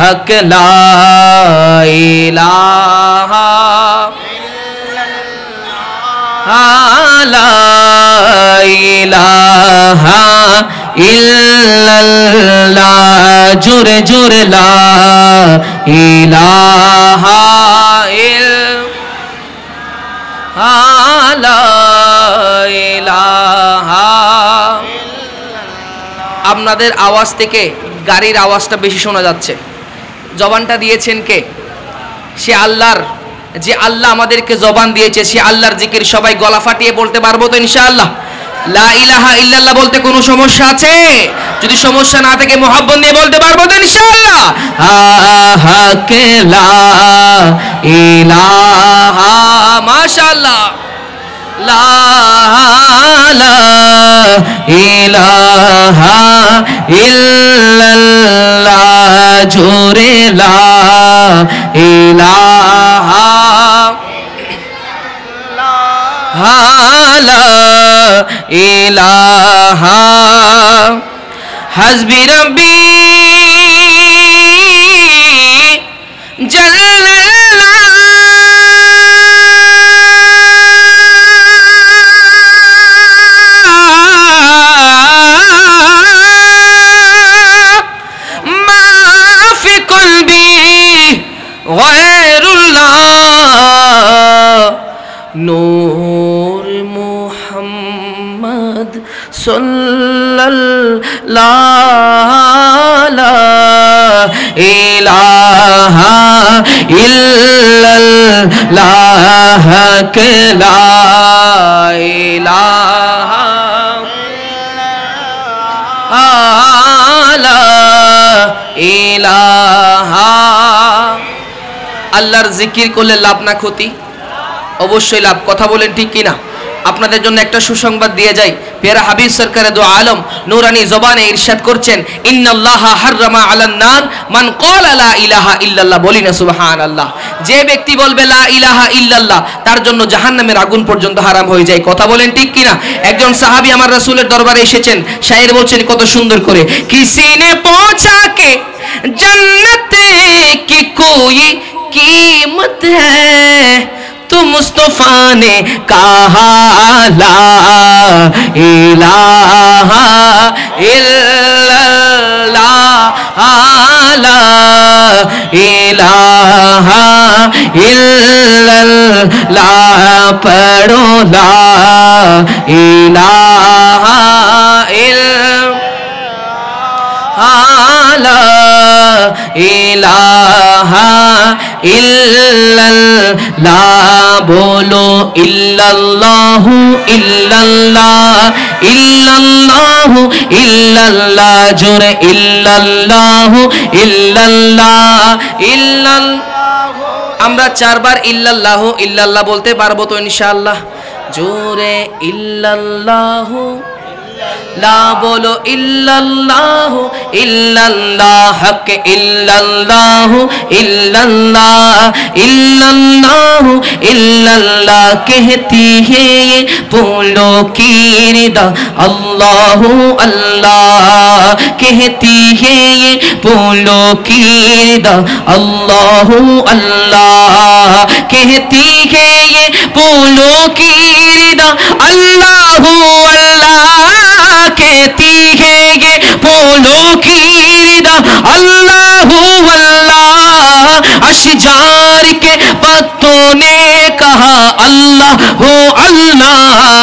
हक ला इलाहा ला इलाहा इल्लल्लाह जुरे जुरे ला इलाहा ला इलाहा। আপনাদের আওয়াজ থেকে গাড়ির আওয়াজটা বেশি শোনা যাচ্ছে। জবানটা দিয়েছেন কে? সে আল্লাহর, যে আল্লাহ আমাদেরকে জবান দিয়েছে সে আল্লাহর জিকির সবাই গলা ফাটিয়ে বলতে পারবো তো ইনশাআল্লাহ? লা ইলাহা ইল্লাল্লাহ বলতে কোনো সমস্যা আছে? যদি সমস্যা না থাকে মুহাব্বত নিয়ে বলতে পারবো তো ইনশাআল্লাহ? হক লা ইলাহা মাশাআল্লাহ লা ইলাহা ইল্লাল্লাহ জোরে লা ইলাহা লা ইলাহা হাসবি রব্বি জাল্লাল্লাহ नूर मुहम्मद सल्लल्लाहु इलाहा इल्लल्लाह के ला इलाहा ला इलाहा। আল্লাহর জিকির করলে লাভ না ক্ষতি? অবশ্যই লাভ। কথা বলেন ঠিক কিনা? আপনাদের জন্য একটা সুসংবাদ দিয়ে যাই। পেয়ারা হাবিব সরকারে দো আলম নূরানি জবানে ইরশাদ করছেন, ইন্নাল্লাহা হাররামা আলান নার মান ক্বালা লা ইলাহা ইল্লাল্লাহ। বলি না সুবহানাল্লাহ। যে ব্যক্তি বলবে লা ইলাহা ইল্লাল্লাহ তার জন্য জাহান্নামের আগুন পর্যন্ত হারাম হয়ে যায়। কথা বলেন ঠিক কিনা? একজন সাহাবী আমার রাসূলের দরবারে এসেছেন, শায়ের বলছেন কত সুন্দর করে, কিসিনে পৌঁছা কে জান্নাতে কি কোই कीमत है तो मुस्तफा ने कहा ला इलाहा इल्लल्लाह ला इलाहा इल्लल्लाह पढ़ो ला इलाहा ला इलाहा इल्लल्लाह बोलो इल्लल्लाहु इल्लल्लाह इल्लल्लाहु इल्लल्लाह जोरे इल्लल्लाहु इल्लल्लाह इल्लल्लाह। আমরা চারবার ইল্লাল্লাহু ইল্লাল্লাহ বলতে পারবো তো ইনশাআল্লাহ? জোরে ইল্লাল্লাহু লা বলো ইল্লাল্লাহু ইল্লাল্লাহ হক ইল্লাল্লাহু ইল্লাল্লাহ ইল্লাল্লাহু ইল্লাল্লাহ कहती है ये फूलों की रिदा अल्लाहु अल्लाह कहती है ये फूलों की रिदा अल्लाहु अल्लाह कहती है ये फूलों की रिदा अल्लाहु अल्लाह कहती है ये फूलों की रिदा अल्लाहु अल्लाह। अशजार के पत्तों ने कहा अल्लाह हो अल्लाह।